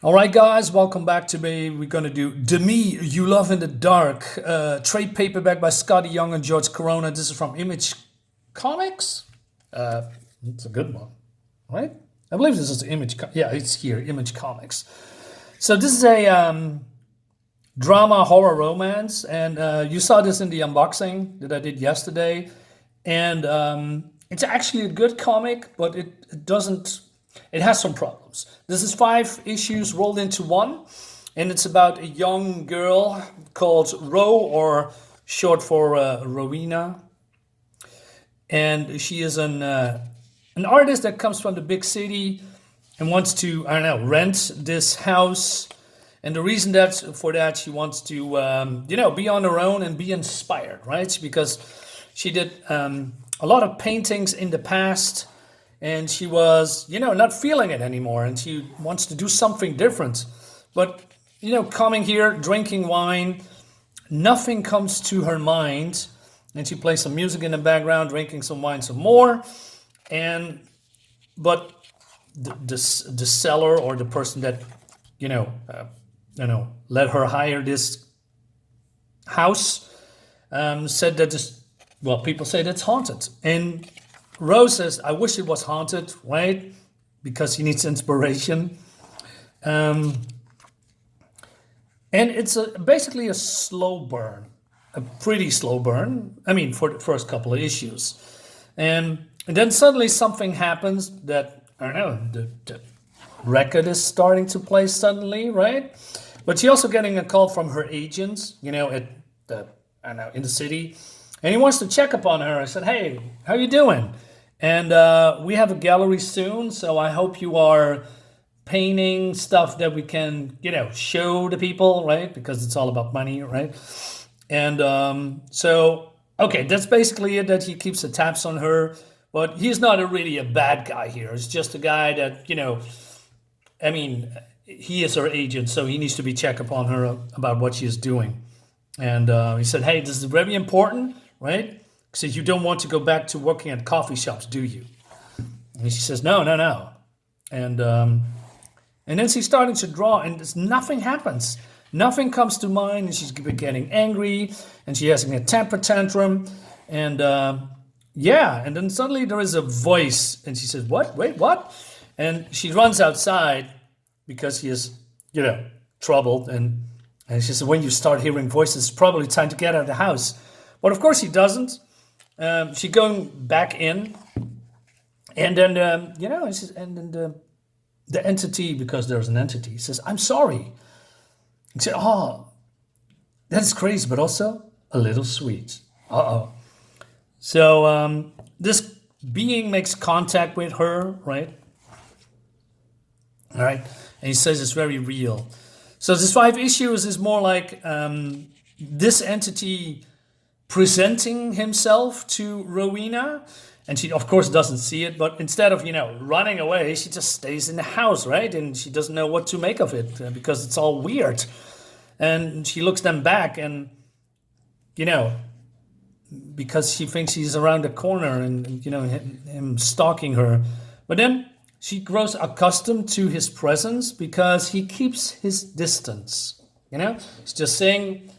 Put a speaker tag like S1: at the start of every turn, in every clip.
S1: All right, guys, welcome back to me. We're gonna do "The Me You Love in the Dark," trade paperback by SKOTTIE YOUNG and George Corona. This is from Image Comics. Uh, it's a good one, right? I believe this is Image. Yeah, it's here, Image Comics. So this is a drama horror romance, and you saw this in the unboxing that I did yesterday, and it's actually a good comic, but it doesn't. It has some problems. This is 5 issues rolled into one, and it's about a young girl called Ro, or short for Rowena, and she is an artist that comes from the big city and wants to, I don't know, rent this house. And the reason for that she wants to be on her own and be inspired, right? Because she did a lot of paintings in the past, and she was not feeling it anymore, and she wants to do something different. But coming here, drinking wine, nothing comes to her mind, and she plays some music in the background, drinking some wine some more. And but the seller, or the person that let her hire this house, said that people say that's haunted. And Rose says, I wish it was haunted, right? Because he needs inspiration. And it's basically a slow burn, a pretty slow burn. I mean, for the first couple of issues. And then suddenly something happens that, I don't know, the record is starting to play suddenly, right? But she's also getting a call from her agent, in the city. And he wants to check upon her. I said, hey, how you doing? And we have a gallery soon, so I hope you are painting stuff that we can, show the people, right? Because it's all about money, right? And okay, that's basically it, that he keeps the tabs on her. But he's not really a bad guy here. It's just a guy that, he is her agent, so he needs to be checked upon her about what she is doing. And he said, hey, this is very important, right? Because you don't want to go back to working at coffee shops, do you? And she says, no. And then she's starting to draw, and nothing happens. Nothing comes to mind, and she's getting angry, and she has a temper tantrum. And and then suddenly there is a voice, and she says, what? Wait, what? And she runs outside because she is, troubled. And she says, when you start hearing voices, it's probably time to get out of the house. But of course he doesn't. She's going back in, and then and then the entity, because there's an entity, says, "I'm sorry." He said, "Oh, that's crazy, but also a little sweet." So this being makes contact with her, right? All right, and he says it's very real. So this 5 issues is more like this entity presenting himself to Rowena, and she of course doesn't see it, but instead of running away, she just stays in the house, right? And she doesn't know what to make of it because it's all weird. And she looks them back, and because she thinks he's around the corner, and him stalking her. But then she grows accustomed to his presence because he keeps his distance. He's just saying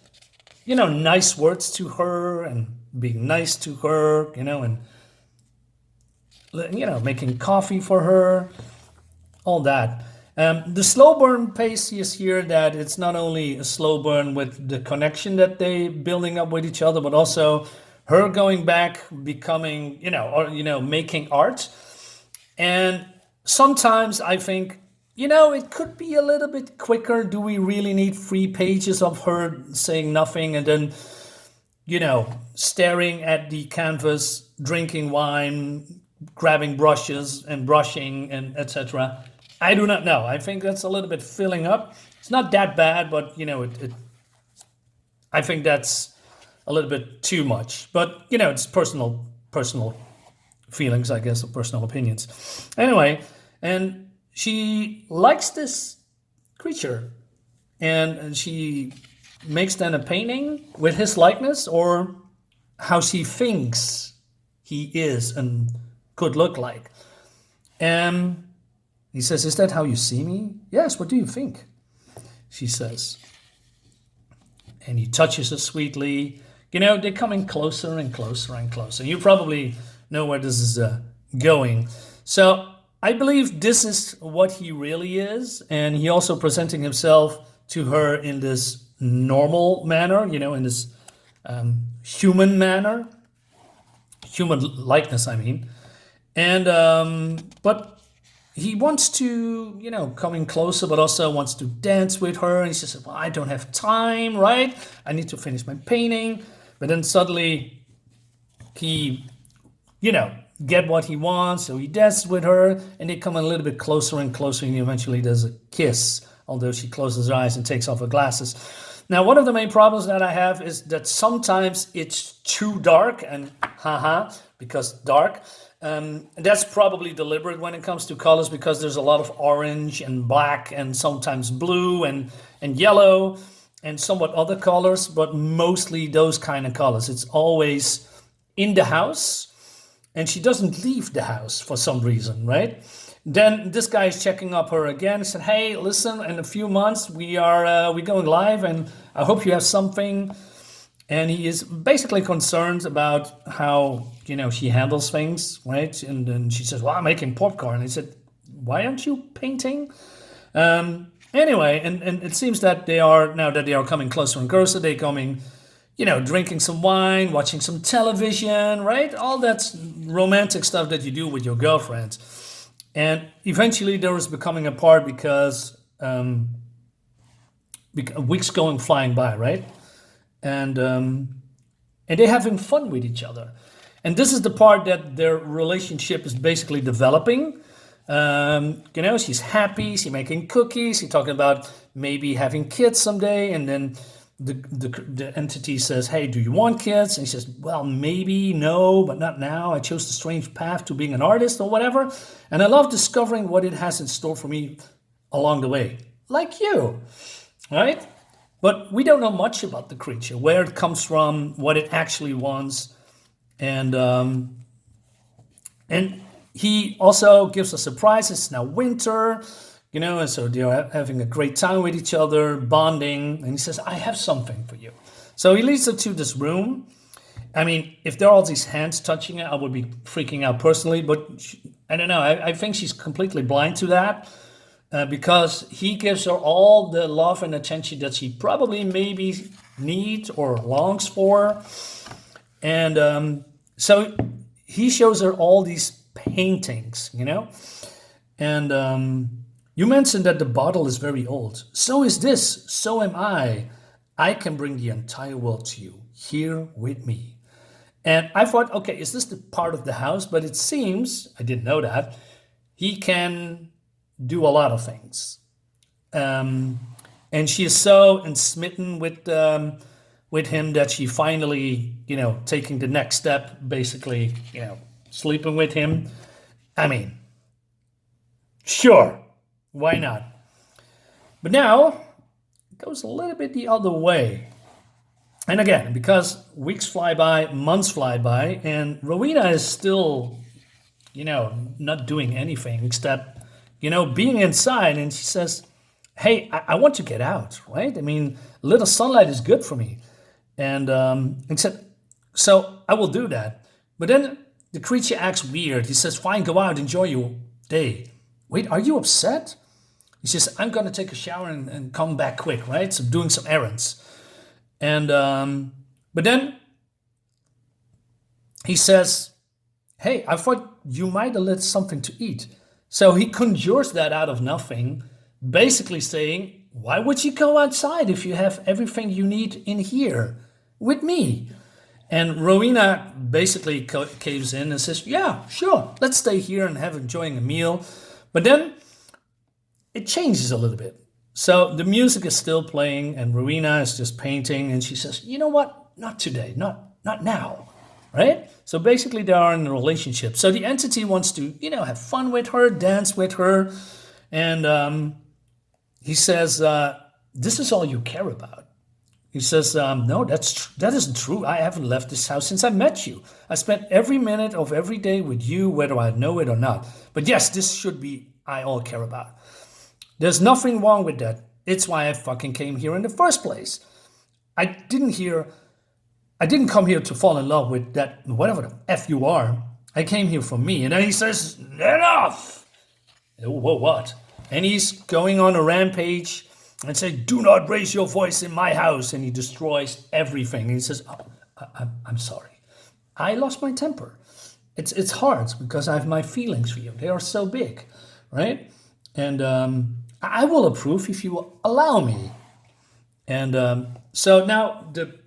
S1: nice words to her, and being nice to her, and making coffee for her, all that. The slow burn pace is here, that it's not only a slow burn with the connection that they building up with each other, but also her going back, becoming, making art. And sometimes I think, it could be a little bit quicker. Do we really need 3 pages of her saying nothing and then, staring at the canvas, drinking wine, grabbing brushes and brushing, and etc.? I do not know. I think that's a little bit filling up. It's not that bad, but I think that's a little bit too much. But it's personal feelings, I guess, or personal opinions. Anyway, and she likes this creature, and she makes then a painting with his likeness, or how she thinks he is and could look like. And He says, is that how you see me? Yes, what do you think? She says. And he touches her sweetly. You know, they're coming closer and closer and closer. You probably know where this is going. So I believe this is what he really is. And he also presenting himself to her in this normal manner, you know, in this human manner. Human likeness, I mean. And, but he wants to, you know, coming closer, but also wants to dance with her. And he says, well, I don't have time, right? I need to finish my painting. But then suddenly he, you know, get what he wants. So he dances with her and they come a little bit closer and closer. And eventually there's a kiss, although she closes her eyes and takes off her glasses. Now, one of the main problems that I have is that sometimes it's too dark and because dark. That's probably deliberate when it comes to colors because there's a lot of orange and black and sometimes blue and yellow and somewhat other colors, but mostly those kind of colors. It's always in the house and she doesn't leave the house for some reason, right? Then this guy is checking up her again. He said, hey, listen, in a few months we're going live and I hope you have something. And he is basically concerned about how, you know, she handles things, right? And then she says, well, I'm making popcorn. And he said, why aren't you painting? Anyway, and it seems that they are, now that they are coming closer and closer, they're coming, you know, drinking some wine, watching some television, right? All that romantic stuff that you do with your girlfriend. And eventually there is becoming apart because weeks going flying by, right? And they're having fun with each other. And this is the part that their relationship is basically developing. You know, she's happy, she's making cookies, she's talking about maybe having kids someday. And then the entity says, hey, do you want kids? And he says, well, maybe, no, but not now. I chose the strange path to being an artist or whatever. And I love discovering what it has in store for me along the way. Like you, right? But we don't know much about the creature, where it comes from, what it actually wants. And he also gives a surprise. It's now winter, you know, and so they're having a great time with each other, bonding. And he says, I have something for you. So he leads her to this room. I mean, if there are all these hands touching it, I would be freaking out personally. But I don't know. I think she's completely blind to that. Because he gives her all the love and attention that she probably maybe needs or longs for. And so he shows her all these paintings, you know. And you mentioned that the bottle is very old. So is this. So am I. I can bring the entire world to you here with me. And I thought, okay, is this the part of the house? But it seems, I didn't know that, he can do a lot of things. And she is so smitten with him that she finally, you know, taking the next step, basically, you know, sleeping with him. I mean, sure, why not? But now it goes a little bit the other way. And again, because weeks fly by, months fly by, and Rowena is still, you know, not doing anything except, you know, being inside. And she says, hey, I want to get out, right? I mean, a little sunlight is good for me. And said, so I will do that. But then the creature acts weird. He says, fine, go out, enjoy your day. Wait, are you upset? He says, I'm going to take a shower and come back quick, right? So doing some errands. And but then he says, hey, I thought you might have lit something to eat. So he conjures that out of nothing, basically saying, why would you go outside if you have everything you need in here with me? And Rowena basically caves in and says, yeah, sure, let's stay here and enjoying a meal. But then it changes a little bit. So the music is still playing and Rowena is just painting. And she says, you know what? Not today, not now, right? So basically they are in a relationship. So the entity wants to, you know, have fun with her, dance with her. And he says, this is all you care about. He says, no, that isn't true. I haven't left this house since I met you. I spent every minute of every day with you, whether I know it or not. But yes, this should be I all care about. There's nothing wrong with that. It's why I fucking came here in the first place. I didn't come here to fall in love with that, whatever the F you are. I came here for me. And then he says, enough! Whoa, what? And he's going on a rampage and says, do not raise your voice in my house. And he destroys everything. And he says, I'm sorry. I lost my temper. It's hard because I have my feelings for you. They are so big, right? And I will approve if you will allow me. And so now the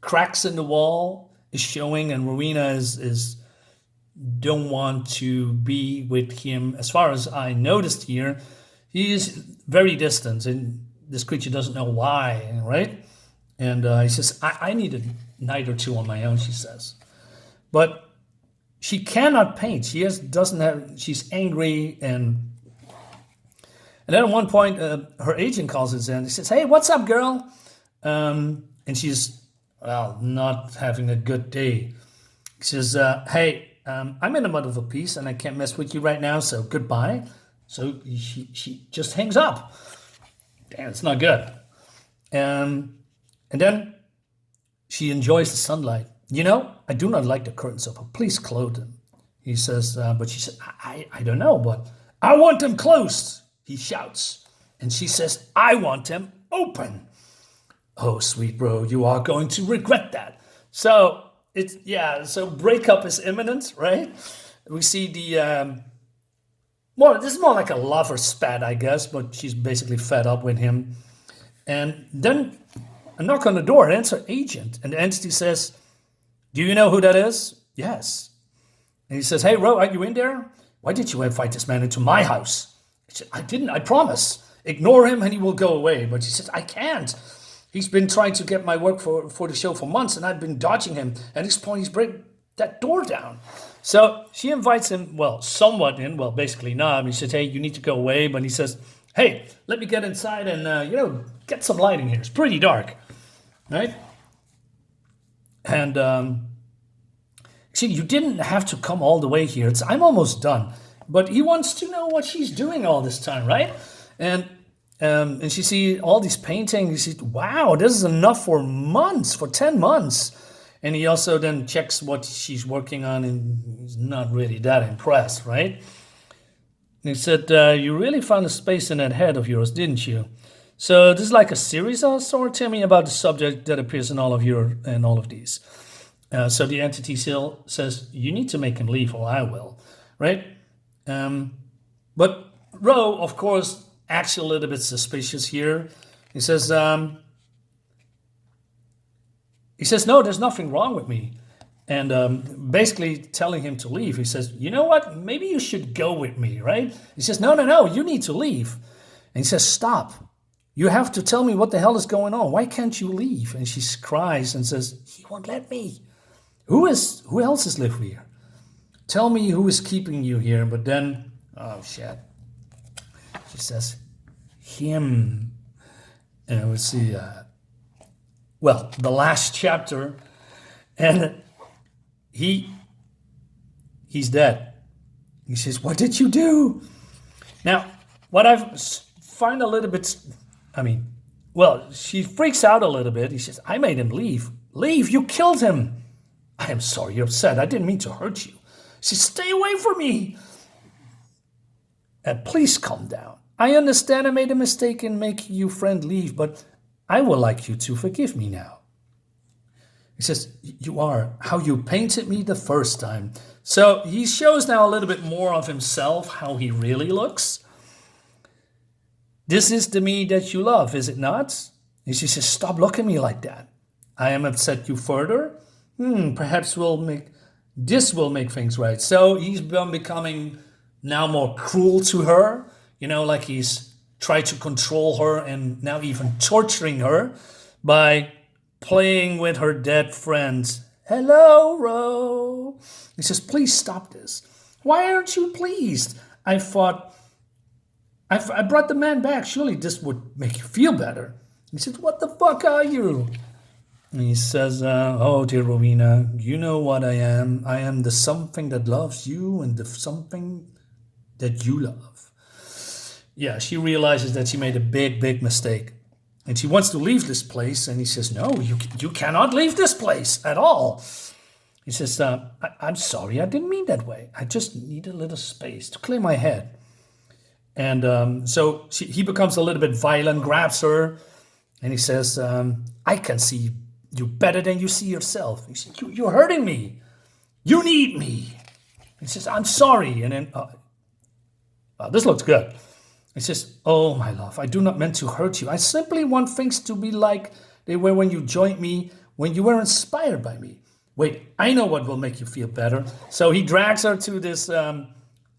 S1: cracks in the wall is showing, and Rowena is don't want to be with him. As far as I noticed here, he is very distant, and this creature doesn't know why, right? And he says, I need a night or two on my own, she says. But she cannot paint. She's angry, and then at one point, her agent calls us in. He says, hey, what's up, girl? And she's, well, not having a good day. He says, hey, I'm in the middle of a piece, and I can't mess with you right now, so goodbye. So she just hangs up. Damn, it's not good. And then she enjoys the sunlight. You know, I do not like the curtains open. Please close them. He says, but she said, I don't know, but I want them closed. He shouts. And she says, I want them open. Oh, sweet bro, you are going to regret that. So so breakup is imminent, right? We see the, this is more like a lover spat, I guess, but she's basically fed up with him. And then a knock on the door, it's her agent. And the entity says, do you know who that is? Yes. And he says, hey, Ro, are you in there? Why did you invite this man into my house? He said, I didn't, I promise. Ignore him and he will go away. But she says, I can't. He's been trying to get my work for the show for months, and I've been dodging him. At this point, he's breaking that door down. So she invites him, somewhat in. Well, basically not. He says, hey, you need to go away. But he says, hey, let me get inside and, get some lighting here. It's pretty dark, right? And see, you didn't have to come all the way here. I'm almost done. But he wants to know what she's doing all this time, right? And she see all these paintings. He sees, wow, this is enough for months, for 10 months. And he also then checks what she's working on, and he's not really that impressed, right? And he said, you really found a space in that head of yours, didn't you? So this is like a series of sorts. Tell me about the subject that appears in all of these. So the entity still says, you need to make him leave or I will, right? But Ro, of course, acts a little bit suspicious here. He says, no, there's nothing wrong with me. And basically telling him to leave. He says, you know what? Maybe you should go with me, right? He says, no, you need to leave. And he says, stop. You have to tell me what the hell is going on. Why can't you leave? And she cries and says, he won't let me. Who else is live here? Tell me who is keeping you here. But then, oh shit. She says, him. And we see, the last chapter. And he's dead. He says, what did you do? Now, what I find a little bit, she freaks out a little bit. He says, I made him leave. Leave, you killed him. I am sorry you're upset. I didn't mean to hurt you. She says, stay away from me. And please calm down. I understand I made a mistake in making you friend leave, but I would like you to forgive me now. He says, you are how you painted me the first time. So he shows now a little bit more of himself, how he really looks. This is the me that you love, is it not? And she says, stop looking at me like that. I am upset you further. Perhaps this will make things right. So he's been becoming now more cruel to her. Like he's tried to control her and now even torturing her by playing with her dead friends. Hello, Ro. He says, please stop this. Why aren't you pleased? I thought, I brought the man back. Surely this would make you feel better. He says, what the fuck are you? And he says, oh, dear Rowena, you know what I am. I am the something that loves you and the something that you love. Yeah, she realizes that she made a big mistake. And she wants to leave this place. And he says, no, you cannot leave this place at all. He says, I'm sorry, I didn't mean that way. I just need a little space to clear my head. And so he becomes a little bit violent, grabs her. And he says, I can see you better than you see yourself. He says, you're hurting me. You need me. He says, I'm sorry. And then, this looks good. He says, oh, my love, I do not mean to hurt you. I simply want things to be like they were when you joined me, when you were inspired by me. Wait, I know what will make you feel better. So he drags her to this, to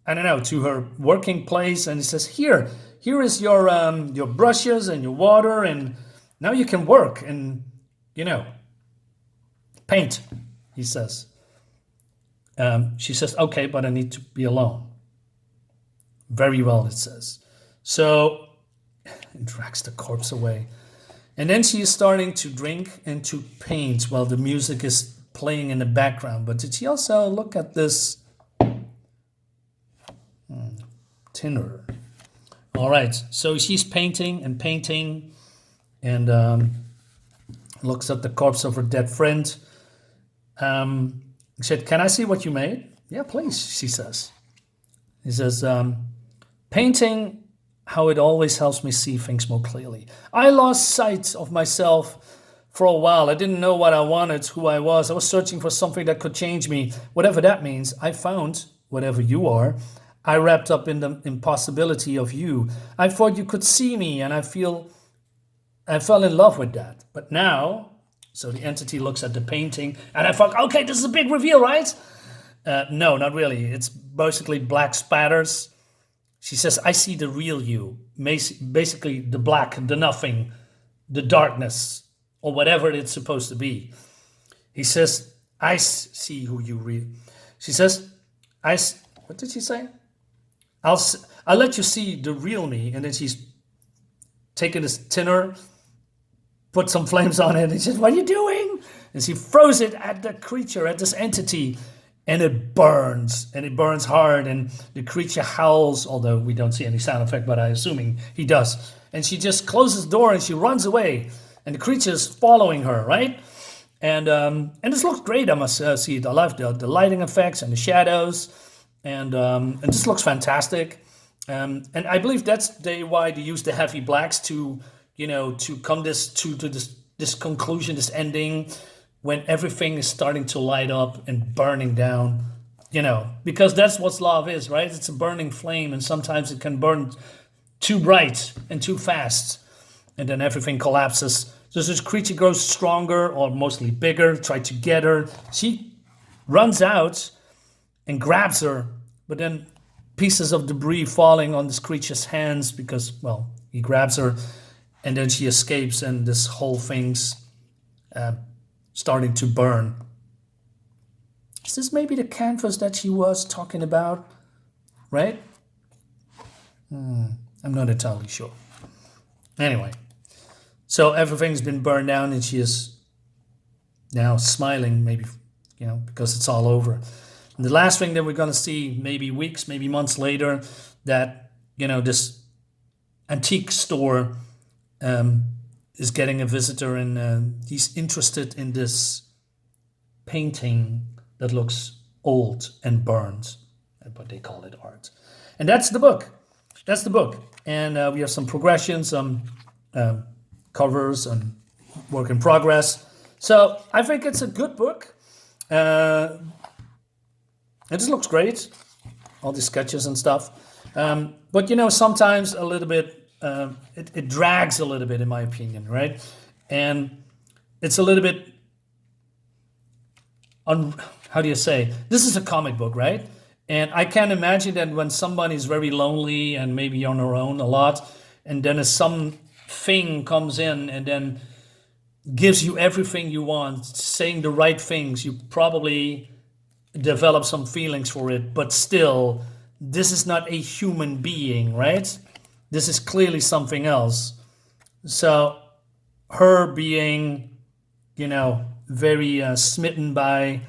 S1: her working place. And he says, here is your brushes and your water. And now you can work and, paint, he says. She says, okay, but I need to be alone. Very well, it says. So it drags the corpse away. And then she is starting to drink and to paint while the music is playing in the background. But did she also look at this tinner? All right, so she's painting and looks at the corpse of her dead friend. He said, can I see what you made? Yeah, please, she says. He says, painting how it always helps me see things more clearly. I lost sight of myself for a while. I didn't know what I wanted, who I was. I was searching for something that could change me, whatever that means. I found whatever you are. I wrapped up in the impossibility of you. I thought you could see me, and I fell in love with that. But now, so the entity looks at the painting, and I thought, okay, this is a big reveal, right? No, not really. It's basically black spatters. She says, I see the real you, basically the black, the nothing, the darkness, or whatever it's supposed to be. He says, I see who you really. She says, what did she say? I'll let you see the real me. And then she's taken this tinner, put some flames on it, and he says, what are you doing? And she throws it at the creature, at this entity. And it burns hard, and the creature howls, although we don't see any sound effect, but I'm assuming he does. And she just closes the door and she runs away, and the creature is following her, right? And this looks great, I must see it. I love the lighting effects and the shadows, and this looks fantastic. And I believe that's why they use the heavy blacks to come to this conclusion, this ending, when everything is starting to light up and burning down, because that's what love is, right? It's a burning flame, and sometimes it can burn too bright and too fast, and then everything collapses. So this creature grows stronger, or mostly bigger, try to get her. She runs out and grabs her, but then pieces of debris falling on this creature's hands because, well, he grabs her, and then she escapes, and this whole thing's starting to burn. Is this maybe the canvas that she was talking about? Right? I'm not entirely sure. Anyway, so everything's been burned down, and she is now smiling, maybe, because it's all over. And the last thing that we're going to see, maybe weeks, maybe months later, that, this antique store is getting a visitor, and he's interested in this painting that looks old and burned, but they call it art. And that's the book. And we have some progression, some covers, and work in progress. So I think it's a good book. It just looks great, all the sketches and stuff. But sometimes a little bit, it drags a little bit, in my opinion, right? And it's a little bit, how do you say? This is a comic book, right? And I can imagine that when somebody is very lonely and maybe on her own a lot, and then something comes in and then gives you everything you want, saying the right things, you probably develop some feelings for it, but still, this is not a human being, right? This is clearly something else. So her being, very smitten by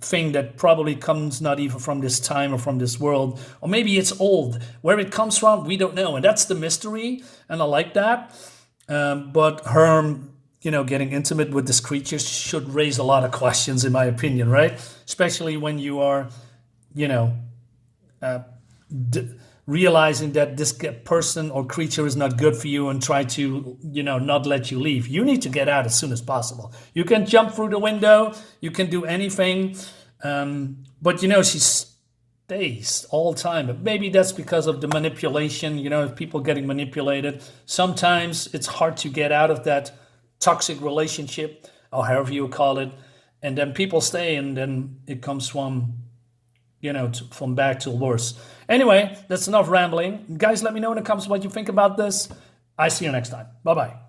S1: thing that probably comes not even from this time or from this world, or maybe it's old. Where it comes from, we don't know, and that's the mystery, and I like that. But her, getting intimate with this creature should raise a lot of questions, in my opinion, right? Especially when you are, realizing that this person or creature is not good for you and try to, not let you leave. You need to get out as soon as possible. You can jump through the window, you can do anything, but she stays all the time. But maybe that's because of the manipulation, people getting manipulated. Sometimes it's hard to get out of that toxic relationship, or however you call it, and then people stay, and then it comes from from bad to worse. Anyway, that's enough rambling. Guys, let me know in the comments what you think about this. I see you next time. Bye-bye.